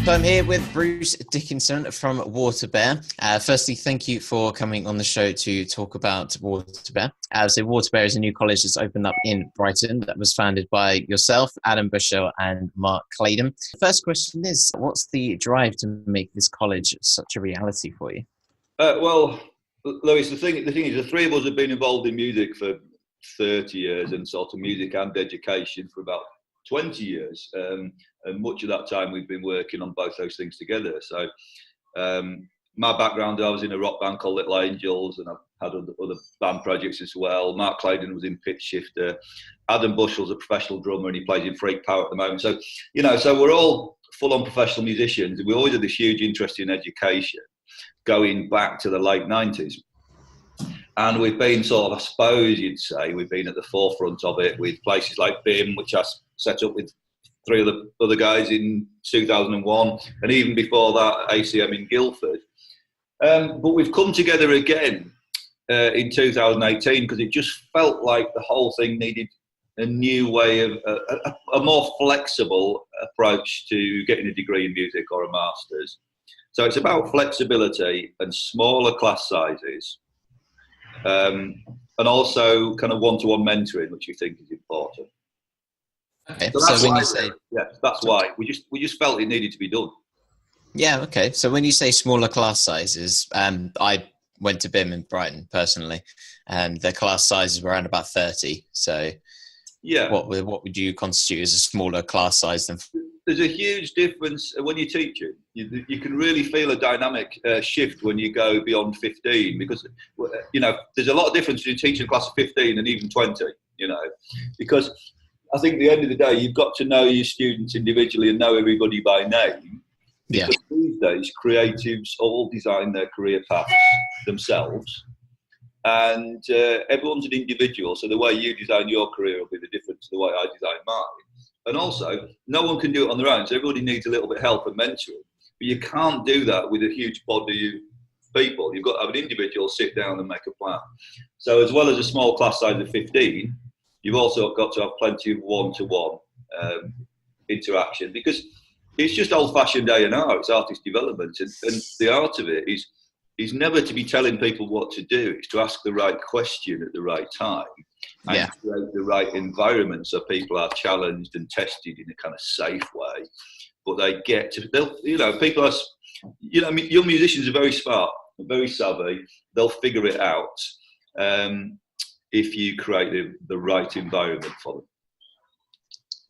So I'm here with Bruce Dickinson from WaterBear. Firstly, thank you for coming on the show to talk about WaterBear. So WaterBear is a new college that's opened up in Brighton that was founded by yourself, Adam Bushell and Mark Claydon. The first question is, what's the drive to make this college such a reality for you? Well, Lewis, the thing is, the three of us have been involved in music for 30 years and sort of music and education for about 20 years. And much of that time we've been working on both those things together. So my background, I was in a rock band called Little Angels, and I've had other band projects as well. Mark Claydon was in Pitch Shifter. Adam Bushell's a professional drummer and he plays in Freak Power at the moment. So, so we're all full-on professional musicians. We always had this huge interest in education going back to the late 90s. And we've been sort of, I suppose you'd say, we've been at the forefront of it with places like BIM, which I set up with three of the other guys in 2001, and even before that, ACM in Guildford. But we've come together again in 2018 because it just felt like the whole thing needed a new way of, a more flexible approach to getting a degree in music or a master's. So it's about flexibility and smaller class sizes, and also kind of one-to-one mentoring, which we think is important. Okay, so when you say, yeah, that's why we just felt it needed to be done. Yeah, okay. So when you say smaller class sizes, I went to BIM in Brighton personally, and the class sizes were around about 30. So yeah, what would you constitute as a smaller class size than? There's a huge difference when you're teaching. You can really feel a dynamic shift when you go beyond 15, because there's a lot of difference between teaching a class of 15 and even 20. Because I think at the end of the day, you've got to know your students individually and know everybody by name. Yeah. Because these days, creatives all design their career paths themselves. And everyone's an individual, so the way you design your career will be different to the way I design mine. And also, no one can do it on their own, so everybody needs a little bit of help and mentoring. But you can't do that with a huge body of people. You've got to have an individual sit down and make a plan. So as well as a small class size of 15, you've also got to have plenty of one-to-one interaction, because it's just old-fashioned A&R, it's artist development, and the art of it is never to be telling people what to do. It's to ask the right question at the right time and create the right environment so people are challenged and tested in a kind of safe way. But they get to, people are, young musicians are very smart, very savvy. They'll figure it out if you create the right environment for them.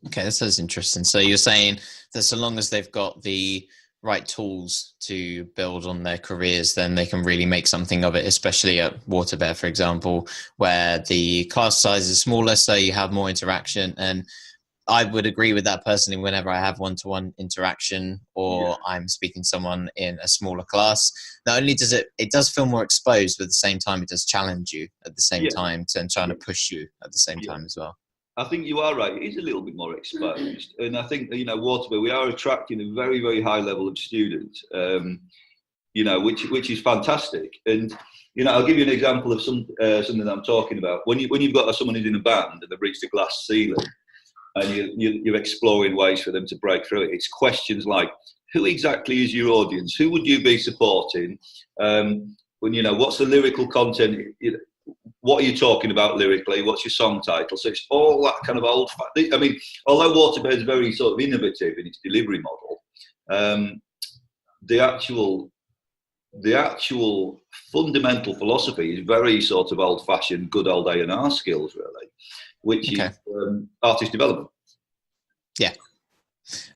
Okay, that sounds interesting. So you're saying that so long as they've got the right tools to build on their careers, then they can really make something of it, especially at WaterBear, for example, where the class size is smaller, so you have more interaction. And I would agree with that personally whenever I have one-to-one interaction or I'm speaking to someone in a smaller class. Not only does it does feel more exposed, but at the same time, it does challenge you at the same time and trying to push you at the same time as well. I think you are right. It is a little bit more exposed. And I think, WaterBear, we are attracting a very, very high level of students, which is fantastic. And, I'll give you an example of something that I'm talking about. When you've got someone who's in a band and they've reached a glass ceiling and you're exploring ways for them to break through it, it's questions like, who exactly is your audience? Who would you be supporting? What's the lyrical content? What are you talking about lyrically? What's your song title? So it's all that kind of old. I mean, although WaterBear is very sort of innovative in its delivery model, the actual fundamental philosophy is very sort of old-fashioned, good old A&R skills, really, which is artist development. Yeah.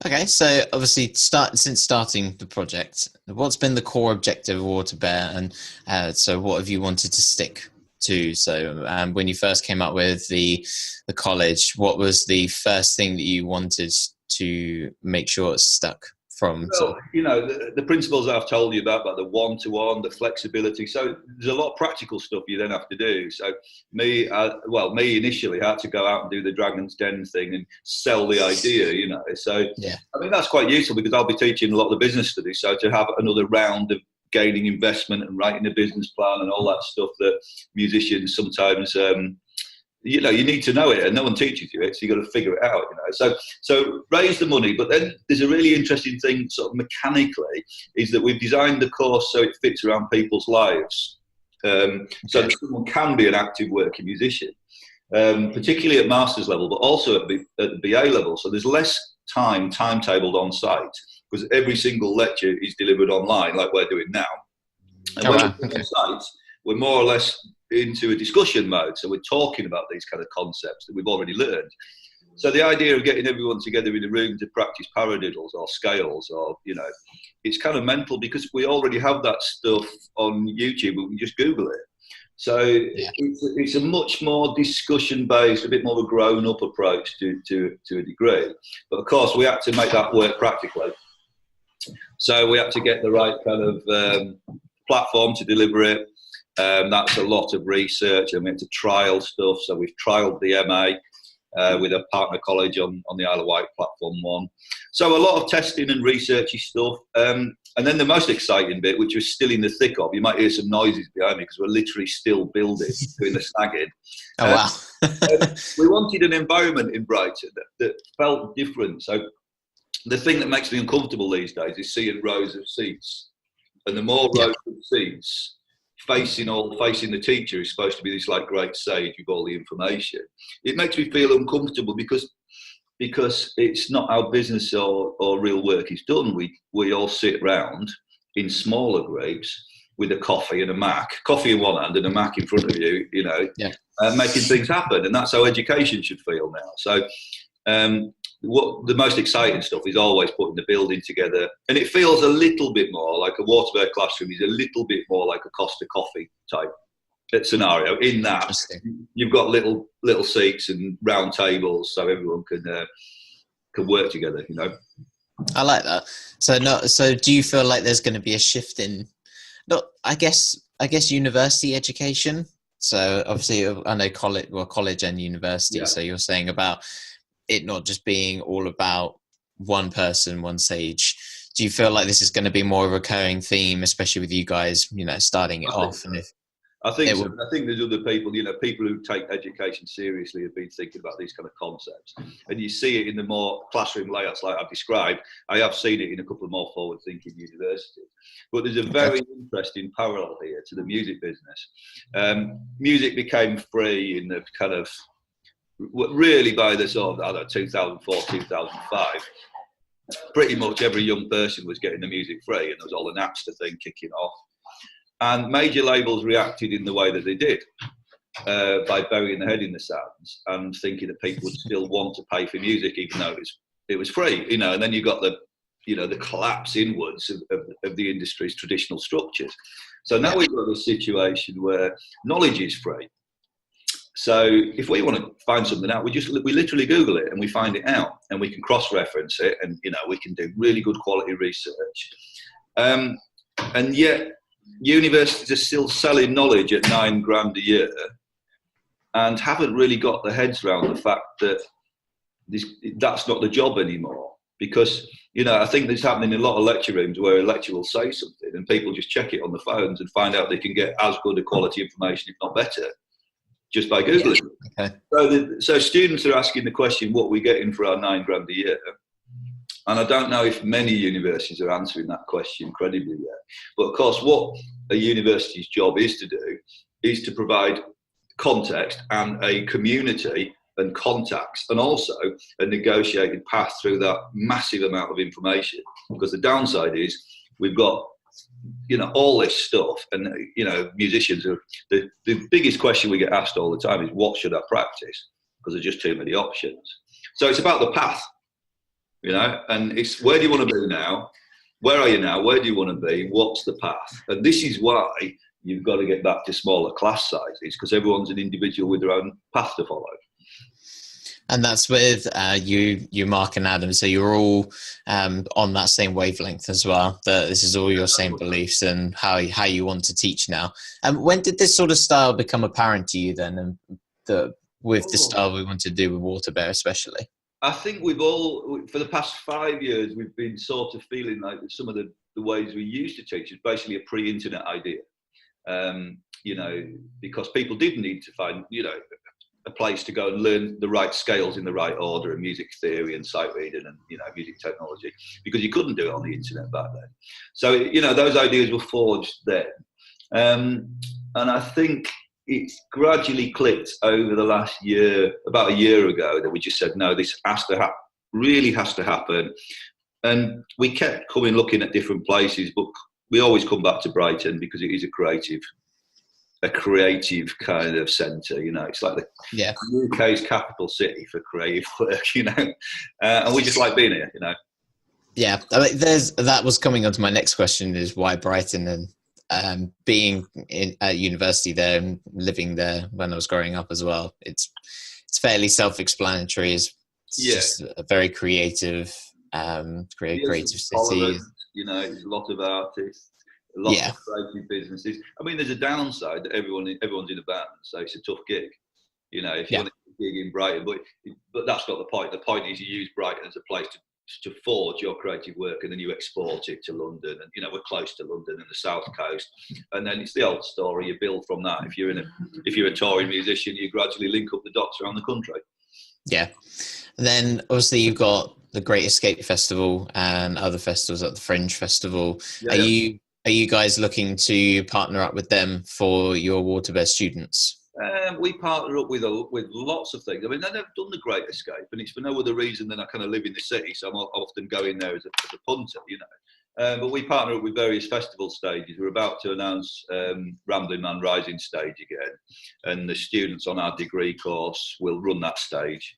Okay, so obviously, since starting the project, what's been the core objective of WaterBear, and so what have you wanted to stick to? So when you first came up with the college, what was the first thing that you wanted to make sure it stuck from? Well, the principles I've told you about the one-to-one, the flexibility. So there's a lot of practical stuff you then have to do. So me initially had to go out and do the Dragon's Den thing and sell the idea, So I mean, that's quite useful because I'll be teaching a lot of the business studies. So to have another round of gaining investment and writing a business plan and all that stuff that musicians sometimes you need to know it, and no one teaches you it, so you got to figure it out. So raise the money. But then there's a really interesting thing, sort of mechanically, is that we've designed the course so it fits around people's lives, so that someone can be an active working musician, particularly at master's level, but also at the BA level. So there's less timetabled on site, because every single lecture is delivered online, like we're doing now. And when we're on site, we're more or less into a discussion mode. So we're talking about these kind of concepts that we've already learned. So the idea of getting everyone together in a room to practice paradiddles or scales, or, it's kind of mental, because we already have that stuff on YouTube. We can just Google it. So it's a much more discussion-based, a bit more of a grown-up approach to a degree. But of course, we had to make that work practically. So we had to get the right kind of platform to deliver it. That's a lot of research, and we had to trial stuff. So we've trialed the MA with a partner college on the Isle of Wight platform 1. So a lot of testing and researchy stuff. And then the most exciting bit, which we're still in the thick of, you might hear some noises behind me because we're literally still building, doing the snagging. Oh, wow. We wanted an environment in Brighton that felt different. So the thing that makes me uncomfortable these days is seeing rows of seats. And the more rows of seats facing the teacher, who's supposed to be this like great sage with all the information, it makes me feel uncomfortable, because it's not how business or real work is done. We all sit round in smaller groups with a coffee and a Mac, coffee in one hand and a Mac in front of you, making things happen. And that's how education should feel now. So what the most exciting stuff is always putting the building together, and it feels a little bit more like a WaterBear classroom is a little bit more like a Costa Coffee type scenario, in that you've got little seats and round tables, so everyone can work together. I like that. So do you feel like there's going to be a shift in, I guess university education? So obviously I know college and university. So you're saying about it not just being all about one person, one sage. Do you feel like this is going to be more of a recurring theme, especially with you guys, starting it off? And I think so. I think there's other people, people who take education seriously have been thinking about these kind of concepts. And you see it in the more classroom layouts like I've described. I have seen it in a couple of more forward-thinking universities. But there's a very interesting parallel here to the music business. Music became free in the kind of, really by the sort of, 2004, 2005. Pretty much every young person was getting the music free, and there was all the Napster thing kicking off. And major labels reacted in the way that they did, by burying their head in the sands and thinking that people would still want to pay for music even though it was free, and then you got the collapse inwards of the industry's traditional structures. So now we've got a situation where knowledge is free. So if we want to find something out, we literally Google it and we find it out, and we can cross-reference it, and we can do really good quality research. And yet universities are still selling knowledge at $9,000 a year, and haven't really got their heads around the fact that that's not the job anymore. Because I think this is happening in a lot of lecture rooms where a lecturer will say something and people just check it on the phones and find out they can get as good a quality information, if not better, just by Googling. Okay. So students are asking the question, what are we getting for our $9,000 a year? And I don't know if many universities are answering that question credibly yet. But of course, what a university's job is to do is to provide context and a community and contacts, and also a negotiated path through that massive amount of information. Because the downside is we've got all this stuff, and musicians are the biggest question we get asked all the time is, what should I practice? Because there's just too many options. So it's about the path, and it's, where do you want to be now? Where are you now? Where do you want to be? What's the path? And this is why you've got to get back to smaller class sizes, because everyone's an individual with their own path to follow. And that's with you, Mark and Adam. So you're all on that same wavelength as well. That this is all your same beliefs and how you want to teach now. And when did this sort of style become apparent to you then? And with the style we want to do with WaterBear, especially. I think we've all, for the past 5 years, we've been sort of feeling like some of the ways we used to teach is basically a pre-internet idea. Because people did need to find, a place to go and learn the right scales in the right order, and music theory and sight reading and, you know, music technology, because you couldn't do it on the internet back then. So, you know, those ideas were forged then. And I think it's gradually clicked over the last year, about a year ago, that we just said, no, this has to really has to happen. And we kept looking at different places, but we always come back to Brighton because it is a creative kind of centre. You know, it's like the UK's capital city for creative work, you know, and we just like being here, you know. Yeah, I mean, that was coming on to my next question, is why Brighton, and being at university there and living there when I was growing up as well. It's fairly self-explanatory. It's just a very creative city. You know, there's a lot of artists, a lot of creative businesses. I mean, there's a downside that everyone's in a band, so it's a tough gig. You know, if you want a gig in Brighton, but that's not the point. The point is you use Brighton as a place to forge your creative work, and then you export it to London. And, you know, we're close to London and the South Coast, and then it's the old story. You build from that. If you're a touring musician, you gradually link up the dots around the country. Yeah. And then obviously you've got the Great Escape Festival and other festivals like the Fringe Festival. Are you guys looking to partner up with them for your WaterBear students? We partner up with lots of things. I mean, they've never done the Great Escape, and it's for no other reason than I kind of live in the city, so I'm often going there as a punter, you know. But we partner up with various festival stages. We're about to announce Rambling Man Rising stage again, and the students on our degree course will run that stage.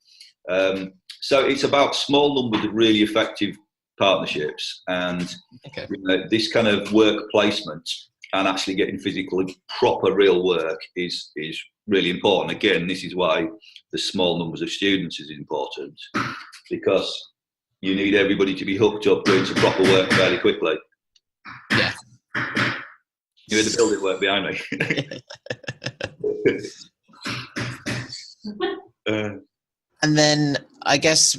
So it's about small numbers of really effective partnerships, and you know, this kind of work placement and actually getting physical, proper, real work is really important. Again, this is why the small numbers of students is important, because you need everybody to be hooked up doing some proper work fairly quickly. Yeah. You hear the building work behind me. And then I guess,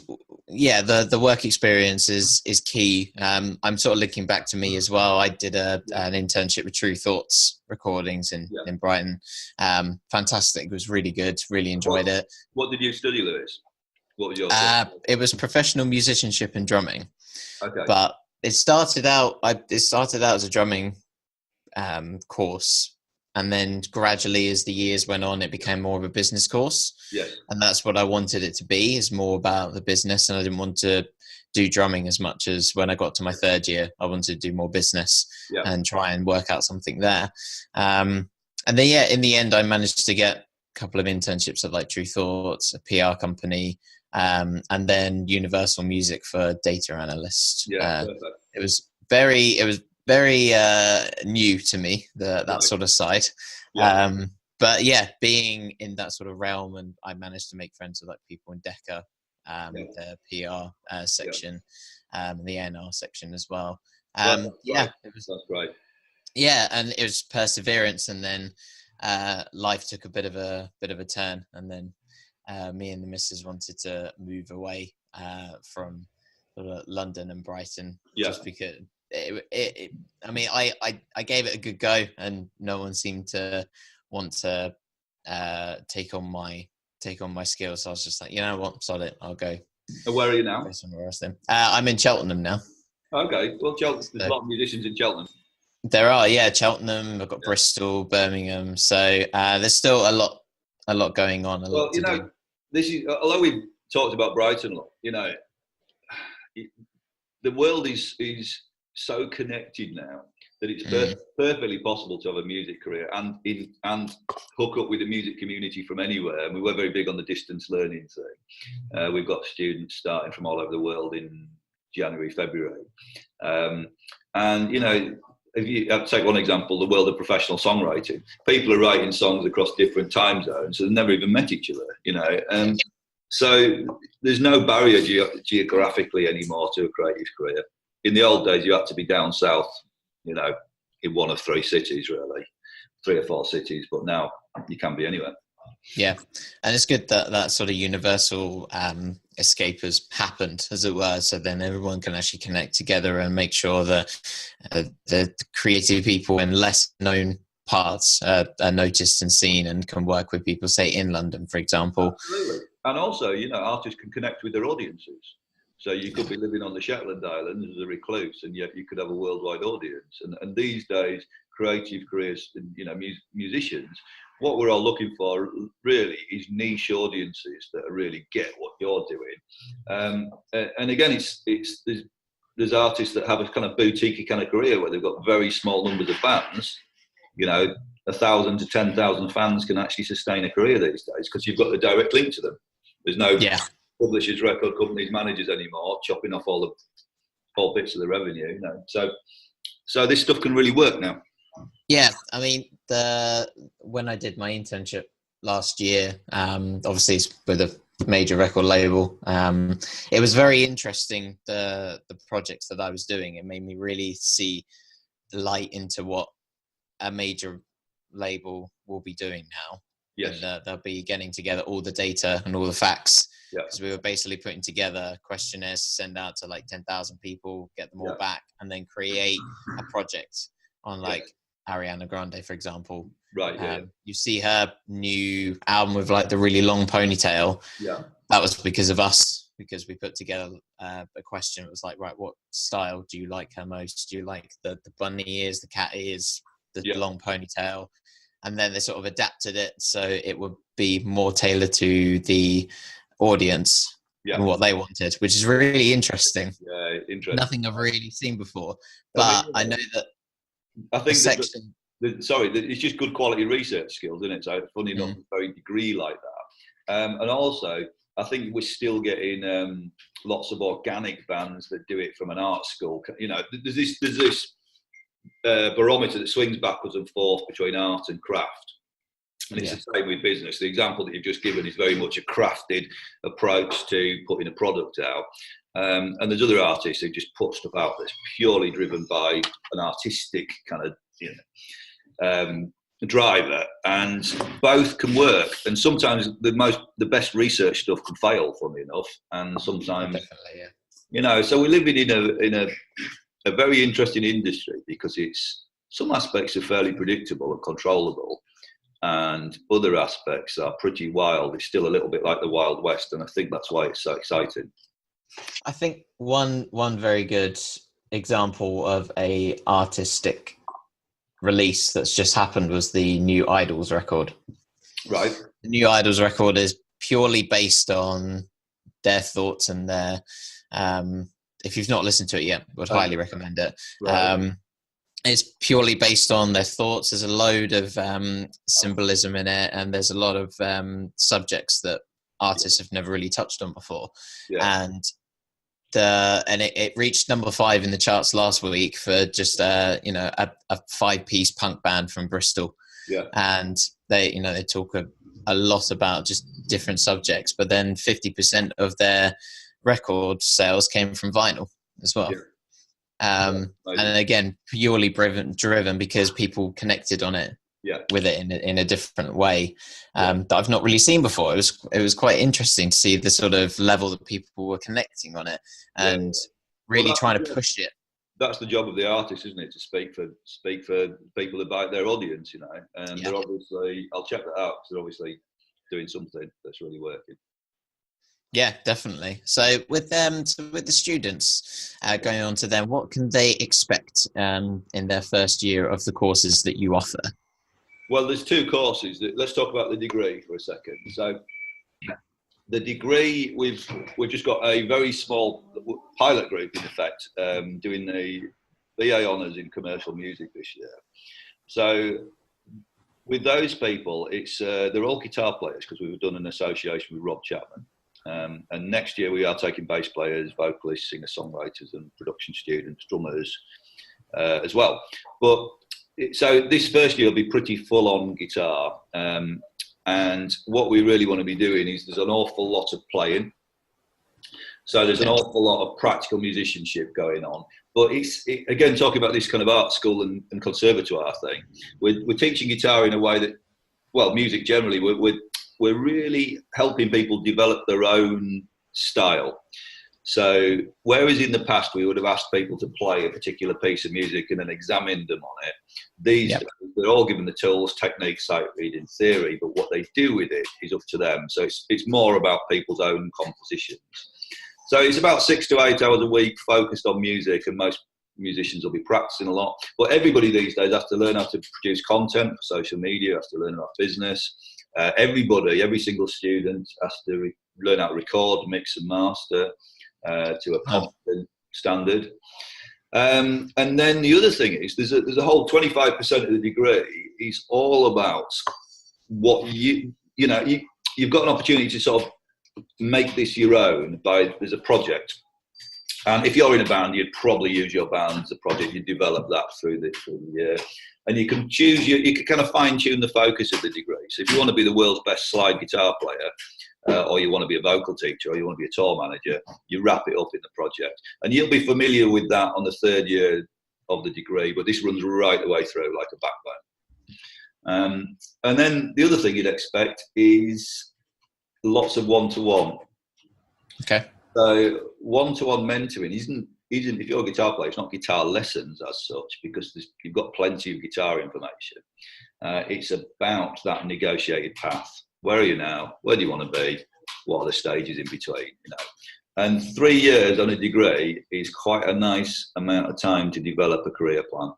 the work experience is key. I'm sort of looking back to me as well. I did an internship with True Thoughts Recordings in Brighton. Fantastic. It was really good. Really enjoyed it. What did you study, Lewis? What was your it was professional musicianship and drumming. Okay. But it started out as a drumming course. And then gradually, as the years went on, it became more of a business course. Yeah. And that's what I wanted it to be, is more about the business. And I didn't want to do drumming as much as when I got to my third year. I wanted to do more business and try and work out something there. And then, in the end, I managed to get a couple of internships at like True Thoughts, a PR company, and then Universal Music for data analyst. Yeah, it was very new to me, that sort of side. But being in that sort of realm, and I managed to make friends with like people in Decca, the PR section, and the A&R section as well. That's right. Yeah, and it was perseverance, and then life took a bit of a turn, and then me and the missus wanted to move away from sort of London and Brighton, just because I gave it a good go, and no one seemed to want to take on my skills. So I was just like, you know what, sod it, I'll go. And where are you now? Go somewhere else then. I'm in Cheltenham now. Okay, well, there's a lot of musicians in Cheltenham. There are, Cheltenham. I've got Bristol, Birmingham. So there's still a lot going on. This is, although we've talked about Brighton a lot, you know, the world is so connected now that it's perfectly possible to have a music career and hook up with the music community from anywhere. And we were very big on the distance learning thing. We've got students starting from all over the world in January, February. And, you know, if you take one example, the world of professional songwriting, people are writing songs across different time zones, so they've never even met each other, you know. So there's no barrier geographically anymore to a creative career. In the old days, you had to be down south, you know, in one of three cities, really, 3 or 4 cities. But now you can be anywhere. Yeah, and it's good that sort of universal escape has happened, as it were. So then everyone can actually connect together and make sure that the creative people in less known paths are noticed and seen and can work with people, say in London, for example. Absolutely. And also, you know, artists can connect with their audiences. So you could be living on the Shetland Islands as a recluse, and yet you could have a worldwide audience. And these days, creative careers, and, you know, musicians, what we're all looking for really is niche audiences that really get what you're doing. And again, there's artists that have a kind of boutique kind of career where they've got very small numbers of fans. You know, 1,000 to 10,000 fans can actually sustain a career these days because you've got the direct link to them. There's no publishers, record companies, managers anymore chopping off all bits of the revenue. You know, so this stuff can really work now. Yeah, I mean, when I did my internship last year, obviously it's with a major record label. It was very interesting, the projects that I was doing. It made me really see light into what a major label will be doing now. Yes. And they'll be getting together all the data and all the facts. Yeah. Because we were basically putting together questionnaires to send out to like 10,000 people, get them all back, and then create a project on like Ariana Grande, for example. Right. You see her new album with like the really long ponytail. Yeah. That was because of us, because we put together a question. It was like, right, what style do you like her most? Do you like the bunny ears, the cat ears, the long ponytail? And then they sort of adapted it so it would be more tailored to the audience and what they wanted, which is really interesting. Yeah, interesting. Nothing I've really seen before. But I know that I think it's just good quality research skills, isn't it? So funny enough, very degree like that. And also, I think we're still getting lots of organic bands that do it from an art school. You know, there's this barometer that swings backwards and forth between art and craft. And it's the same with business. The example that you've just given is very much a crafted approach to putting a product out. And there's other artists who just put stuff out that's purely driven by an artistic kind of, driver, and both can work. And sometimes the best research stuff can fail, funnily enough, and sometimes you know. So we're living in a very interesting industry because some aspects are fairly predictable and controllable, and other aspects are pretty wild. It's still a little bit like the Wild West, and I think that's why it's so exciting. I think one very good example of a artistic release that's just happened was the new Idols record. Right. The new Idols record is purely based on their thoughts and their if you've not listened to it yet, would highly recommend it. Right. It's purely based on their thoughts. There's a load of symbolism in it, and there's a lot of subjects that artists have never really touched on before. And it reached number 5 in the charts last week for just a 5-piece punk band from Bristol. And they talk a lot about just different subjects, but then 50% of their record sales came from vinyl as well. And again, purely driven because people connected on it with it in a different way that I've not really seen before. It was quite interesting to see the sort of level that people were connecting on it and really trying to push it. That's the job of the artist, isn't it? To speak for people about their audience, you know. And they're obviously, I'll check that out. They're obviously doing something that's really working. Yeah, definitely. So with the students going on to them, what can they expect in their first year of the courses that you offer? Well, there's 2 courses. Let's talk about the degree for a second. So the degree, we've just got a very small pilot group, in effect, doing the BA Honours in commercial music this year. So with those people, they're all guitar players because we've done an association with Rob Chapman. And next year we are taking bass players, vocalists, singer-songwriters and production students, drummers as well. But so this first year will be pretty full on guitar. And what we really want to be doing is there's an awful lot of playing. So there's an awful lot of practical musicianship going on. But again, talking about this kind of art school and conservatoire thing, we're teaching guitar in a way that, well, music generally, we're really helping people develop their own style. So whereas in the past we would have asked people to play a particular piece of music and then examined them on it, these days they're all given the tools, technique, sight reading, theory, but what they do with it is up to them. So it's more about people's own compositions. So it's about 6 to 8 hours a week focused on music, and most musicians will be practicing a lot. But everybody these days has to learn how to produce content for social media, has to learn about business. Every single student has to learn how to record, mix and master to a competent standard. And then the other thing is there's a whole 25% of the degree is all about what you've got an opportunity to sort of make this your own there's a project. And if you're in a band, you'd probably use your band as a project. You develop that through the year. And you can choose, you can kind of fine tune the focus of the degree. So if you want to be the world's best slide guitar player, or you want to be a vocal teacher, or you want to be a tour manager, you wrap it up in the project. And you'll be familiar with that on the 3rd year of the degree, but this runs right the way through like a backbone. And then the other thing you'd expect is lots of one-to-one. Okay. So one-to-one mentoring isn't if you're a guitar player, it's not guitar lessons as such, because you've got plenty of guitar information. It's about that negotiated path. Where are you now? Where do you want to be? What are the stages in between? And 3 years on a degree is quite a nice amount of time to develop a career plan.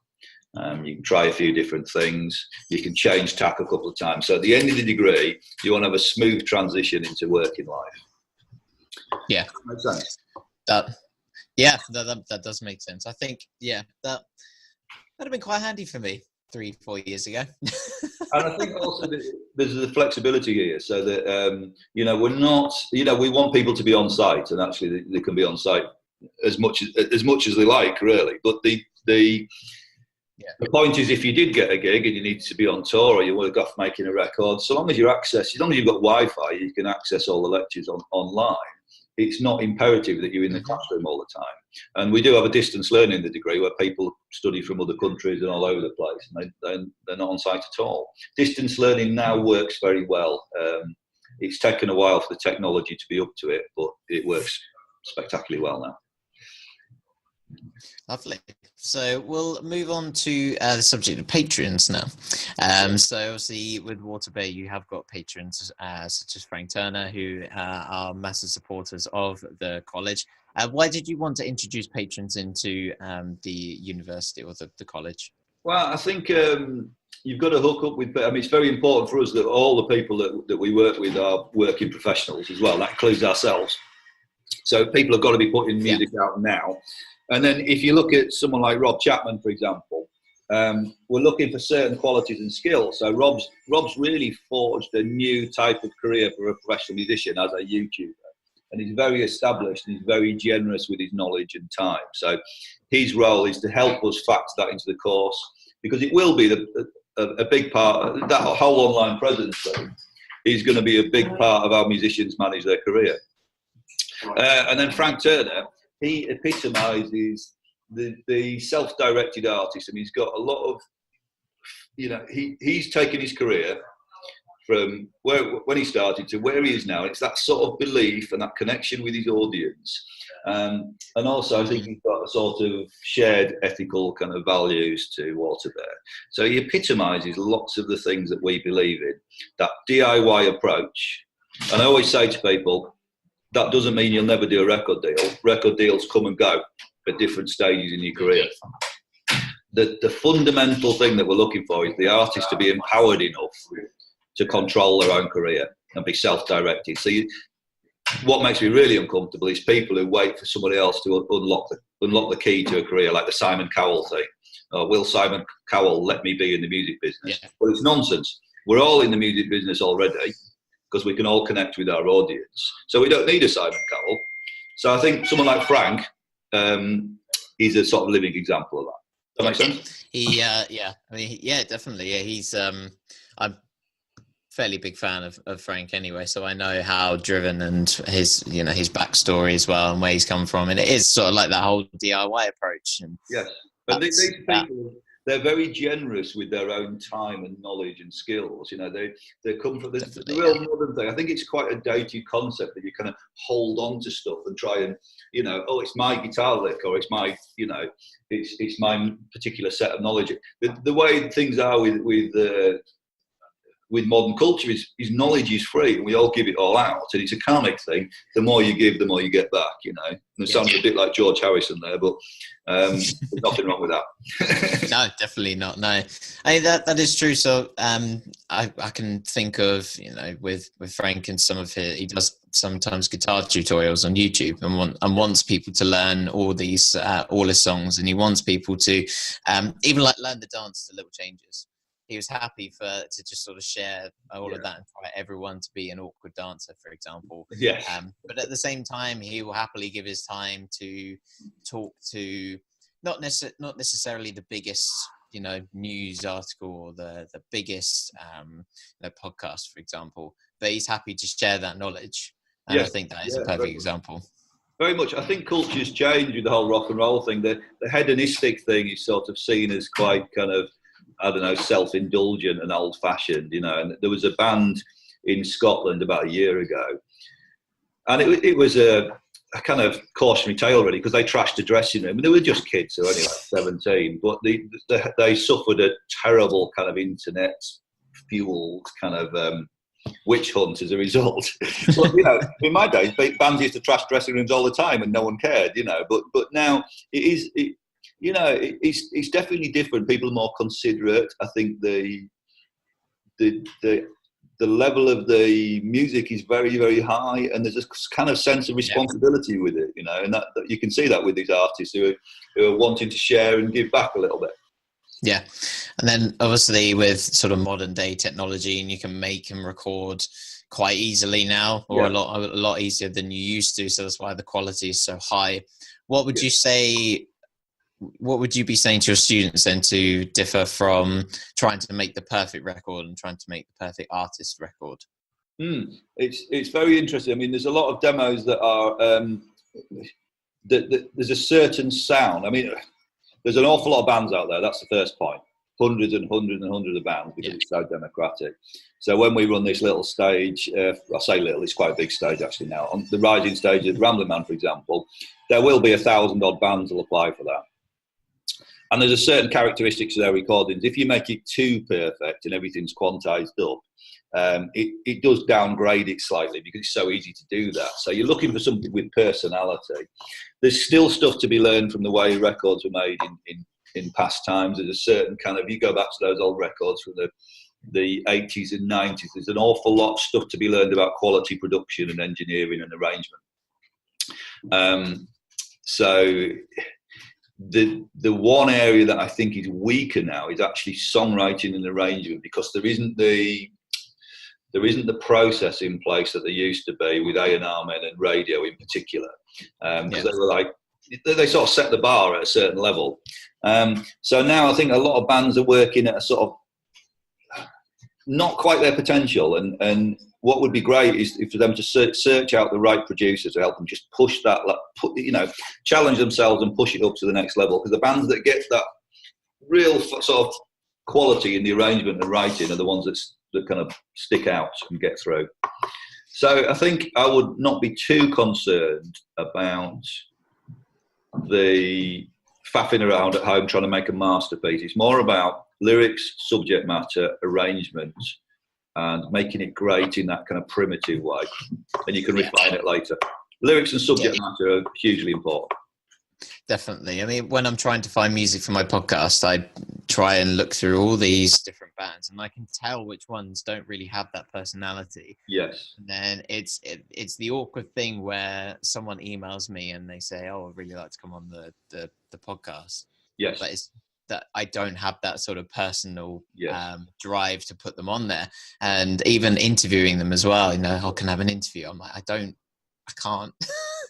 You can try a few different things. You can change tack a couple of times. So at the end of the degree, you want to have a smooth transition into working life. Yeah. Makes sense. That does make sense. I think, that'd have been quite handy for me 3-4 years ago. And I think also that there's the flexibility here, so that we're not, we want people to be on site, and actually they can be on site as much as they like, really. But the point is, if you did get a gig and you need to be on tour, or you want to go off making a record, as long as you've got Wi-Fi, you can access all the lectures online. It's not imperative that you're in the classroom all the time. And we do have a distance learning degree where people study from other countries and all over the place, and they're not on site at all. Distance learning now works very well. It's taken a while for the technology to be up to it, but it works spectacularly well now. Lovely. So we'll move on to the subject of patrons now. So obviously with WaterBear, you have got patrons such as Frank Turner, who are massive supporters of the college. Why did you want to introduce patrons into the university or the college? Well, I think you've got to hook up with, it's very important for us that all the people that we work with are working professionals as well. That includes ourselves. So people have got to be putting music out now. And then if you look at someone like Rob Chapman, for example, we're looking for certain qualities and skills. So Rob's really forged a new type of career for a professional musician as a YouTuber. And he's very established and he's very generous with his knowledge and time. So his role is to help us factor that into the course, because it will be a big part, that whole online presence thing is going to be a big part of how musicians manage their career. And then Frank Turner, he epitomises the self-directed artist, and he's got a lot of, he's taken his career from when he started to where he is now. It's that sort of belief and that connection with his audience. And also I think he's got a sort of shared ethical kind of values to WaterBear. So he epitomises lots of the things that we believe in, that DIY approach. And I always say to people, that doesn't mean you'll never do a record deal. Record deals come and go at different stages in your career. The fundamental thing that we're looking for is the artist to be empowered enough to control their own career and be self-directed. So what makes me really uncomfortable is people who wait for somebody else to unlock the key to a career, like the Simon Cowell thing. Will Simon Cowell let me be in the music business? Yeah. Well, it's nonsense. We're all in the music business already, because we can all connect with our audience. So we don't need a Simon Cowell. So I think someone like Frank is a sort of living example of that. Does that make sense? Definitely. Yeah, he's I'm a fairly big fan of Frank anyway, so I know how driven and his backstory as well and where he's come from. And it is sort of like that whole DIY approach. And yes. But these people they're very generous with their own time and knowledge and skills. You know, they come from the real modern thing. I think it's quite a dated concept that you kind of hold on to stuff and try and, you know, oh, it's my guitar lick, or it's my, you know, it's my particular set of knowledge. The way things are with modern culture is knowledge is free, and we all give it all out, and it's a karmic thing. The more you give, the more you get back, you know. And it sounds a bit like George Harrison there, but there's nothing wrong with that. No, definitely not. No, I mean, that is true. So I can think of, you know, with Frank and some of he does sometimes guitar tutorials on YouTube, and wants people to learn all his songs, and he wants people to even like learn the dance to Little Changes. He was happy to just sort of share all of that and try everyone to be an awkward dancer, for example. Yeah. But at the same time, he will happily give his time to talk to not necessarily the biggest, you know, news article or the biggest podcast, for example. But he's happy to share that knowledge, and I think that is a perfect example. Very much. I think culture's changed with the whole rock and roll thing. The hedonistic thing is sort of seen as quite kind of, I don't know, self-indulgent and old-fashioned, you know. And there was a band in Scotland about a year ago, and it was a kind of cautionary tale, really, because they trashed the dressing room. And they were just kids, so only like 17, but they suffered a terrible kind of internet-fueled kind of witch hunt as a result. But, you know, in my day, bands used to trash dressing rooms all the time, and no one cared, you know. But now you know, it's definitely different. People are more considerate. I think the level of the music is very, very high, and there's a kind of sense of responsibility with it, you know, and that you can see that with these artists who are wanting to share and give back a little bit. Yeah, and then obviously with sort of modern day technology, and you can make and record quite easily now, or a lot easier than you used to. So that's why the quality is so high. What would you say? What would you be saying to your students then to differ from trying to make the perfect record and trying to make the perfect artist record? It's very interesting. I mean, there's a lot of demos that are there's a certain sound. I mean, there's an awful lot of bands out there. That's the first point. Hundreds and hundreds and hundreds of bands, because it's so democratic. So when we run this little stage, I say little, it's quite a big stage actually now. On the rising stage of Rambling Man, for example, there will be 1,000 odd bands will apply for that. And there's a certain characteristics of their recordings. If you make it too perfect and everything's quantized up, it does downgrade it slightly, because it's so easy to do that. So you're looking for something with personality. There's still stuff to be learned from the way records were made in past times. There's a certain kind of, you go back to those old records from the 80s and 90s, there's an awful lot of stuff to be learned about quality production and engineering and arrangement. So the one area that I think is weaker now is actually songwriting and arrangement, because there isn't the process in place that there used to be with A&R men and radio in particular, because they were like, they sort of set the bar at a certain level. So now I think a lot of bands are working at a sort of not quite their potential, and what would be great is for them to search out the right producers to help them just push that, challenge themselves and push it up to the next level. Because the bands that get that real sort of quality in the arrangement and writing are the ones that kind of stick out and get through. So I think I would not be too concerned about the faffing around at home trying to make a masterpiece. It's more about lyrics, subject matter, arrangement, and making it great in that kind of primitive way. And you can refine it later. Lyrics and subject matter are hugely important. Definitely. I mean, when I'm trying to find music for my podcast, I try and look through all these different bands, and I can tell which ones don't really have that personality. Yes. And then it's the awkward thing where someone emails me and they say, "Oh, I'd really like to come on the podcast." Yes. But it's that I don't have that sort of personal drive to put them on there, and even interviewing them as well. You know, I can have an interview. I'm like, I can't.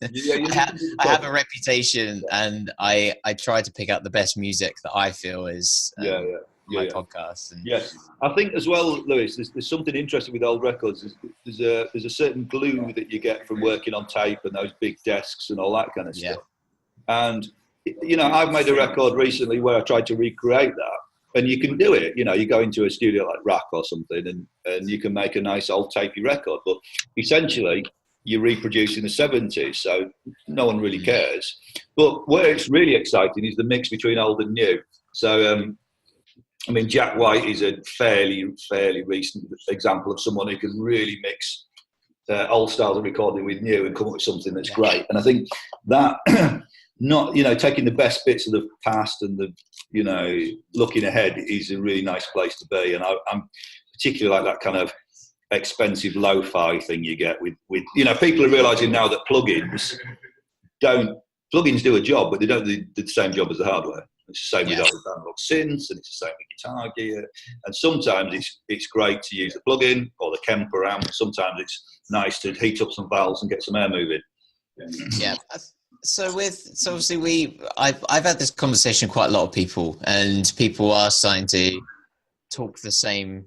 I have a reputation, and I try to pick out the best music that I feel is my podcast. And yes, I think as well, Lewis, there's something interesting with old records. There's a certain glue that you get from working on tape and those big desks and all that kind of stuff. And you know, I've made a record recently where I tried to recreate that. And you can do it, you know, you go into a studio like Rack or something and you can make a nice old tapey record. But essentially, you're reproducing the 70s, so no one really cares. But where it's really exciting is the mix between old and new. So, I mean, Jack White is a fairly recent example of someone who can really mix old styles of recording with new and come up with something that's great. And I think that, not, you know, taking the best bits of the past and the, you know, looking ahead is a really nice place to be. And I'm particularly like that kind of expensive lo-fi thing you get with you know, people are realizing now that plugins do a job, but they don't do the same job as the hardware. It's the same with analog synths, and it's the same with guitar gear. And sometimes it's great to use the plugin or the Kemper amp. Sometimes it's nice to heat up some valves and get some air moving. Yeah. So obviously I've had this conversation with quite a lot of people, and people are starting to talk the same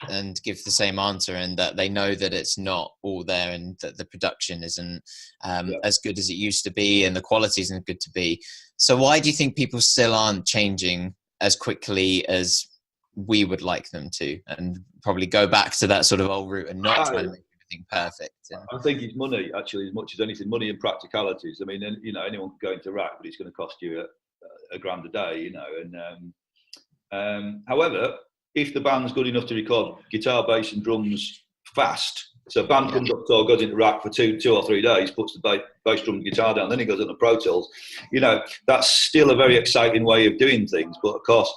and give the same answer, and that they know that it's not all there, and that the production isn't as good as it used to be, and the quality isn't good to be. So why do you think people still aren't changing as quickly as we would like them to, and probably go back to that sort of old route and not trying to make everything perfect? I think it's money, actually, as much as anything. Money and practicalities. I mean, you know, anyone can go into Rack, but it's going to cost you a grand a day, you know. And however, if the band's good enough to record guitar, bass, and drums fast, so a band comes up to, goes into Rack for two or 3 days, puts the bass, drum, and guitar down, then he goes into Pro Tools. You know, that's still a very exciting way of doing things. But of course,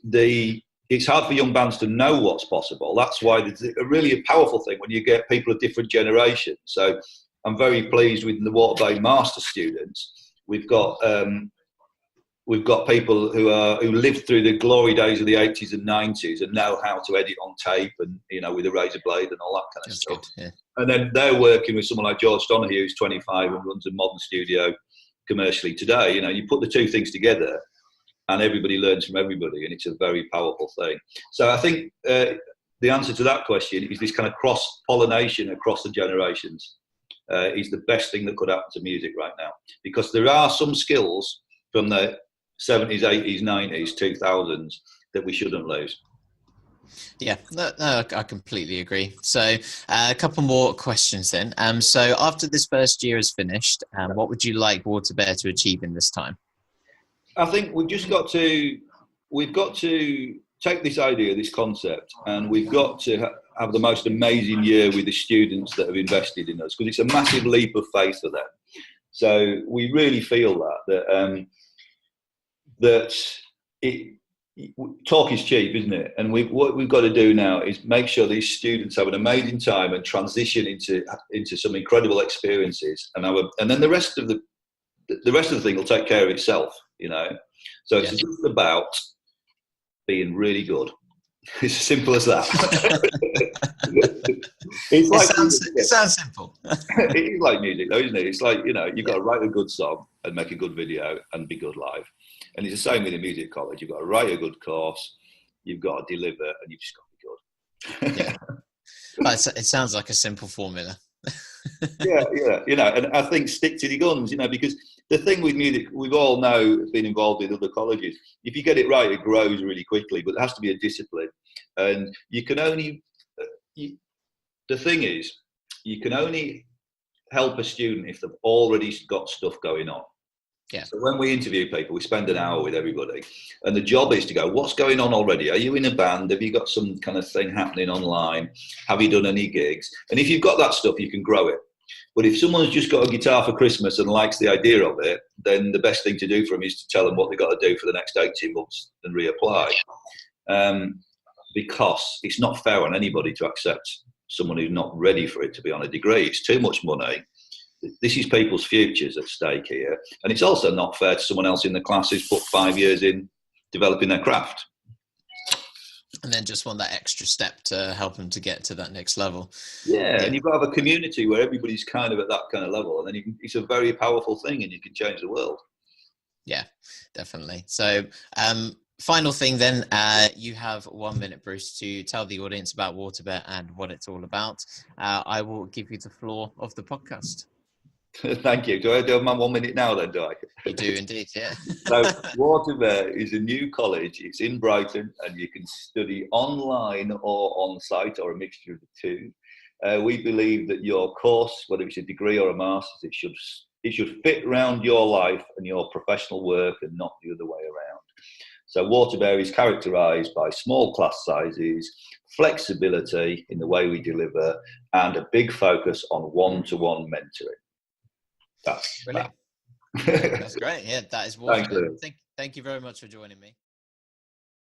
it's hard for young bands to know what's possible. That's why it's a really powerful thing when you get people of different generations. So I'm very pleased with the WaterBear master students. We've got people who lived through the glory days of the 80s and 90s and know how to edit on tape and, you know, with a razor blade and all that kind of stuff. Good, yeah. And then they're working with someone like George Donahue, who's 25 and runs a modern studio commercially today. You know, you put the two things together and everybody learns from everybody, and it's a very powerful thing. So I think the answer to that question is this kind of cross-pollination across the generations is the best thing that could happen to music right now, because there are some skills from the 70s, 80s, 90s, 2000s that we shouldn't lose. Yeah, no, I completely agree. So a couple more questions then. So after this first year is finished, what would you like WaterBear to achieve in this time? I think we've got to take this idea, this concept, and we've got to have the most amazing year with the students that have invested in us, because it's a massive leap of faith for them. So we really feel that talk is cheap, isn't it? And what we've got to do now is make sure these students have an amazing time and transition into some incredible experiences, and then the rest of the thing will take care of itself, you know. So it's just about being really good. It's as simple as that. It sounds simple. It is like music, though, isn't it? It's like, you know, you've got to write a good song and make a good video and be good live. And it's the same with the music college. You've got to write a good course, you've got to deliver, and you've just got to be good. Yeah. It sounds like a simple formula. yeah, you know, and I think stick to the guns, you know, because the thing with music, we've all know, been involved in other colleges, if you get it right, it grows really quickly, but there has to be a discipline. And you can only, the thing is, you can only help a student if they've already got stuff going on. Yeah. So when we interview people, we spend an hour with everybody, and the job is to go, what's going on already? Are you in a band? Have you got some kind of thing happening online? Have you done any gigs? And if you've got that stuff, you can grow it. But if someone's just got a guitar for Christmas and likes the idea of it, then the best thing to do for them is to tell them what they've got to do for the next 18 months and reapply. Because it's not fair on anybody to accept someone who's not ready for it to be on a degree. It's too much money. This is people's futures at stake here. And it's also not fair to someone else in the class who's put 5 years in developing their craft. And then just want that extra step to help them to get to that next level. Yeah, and you've got to have a community where everybody's kind of at that kind of level. And then it's a very powerful thing, and you can change the world. Yeah, definitely. So final thing then, you have 1 minute, Bruce, to tell the audience about WaterBear and what it's all about. I will give you the floor of the podcast. Thank you. Do I have my 1 minute now then, do I? You do indeed, yeah. So WaterBear is a new college. It's in Brighton, and you can study online or on site, or a mixture of the two. We believe that your course, whether it's a degree or a master's, it should fit around your life and your professional work, and not the other way around. So WaterBear is characterised by small class sizes, flexibility in the way we deliver, and a big focus on one-to-one mentoring. That's brilliant. that. That's great. Yeah, that is Thanks, WaterBear. Lou. Thank you very much for joining me.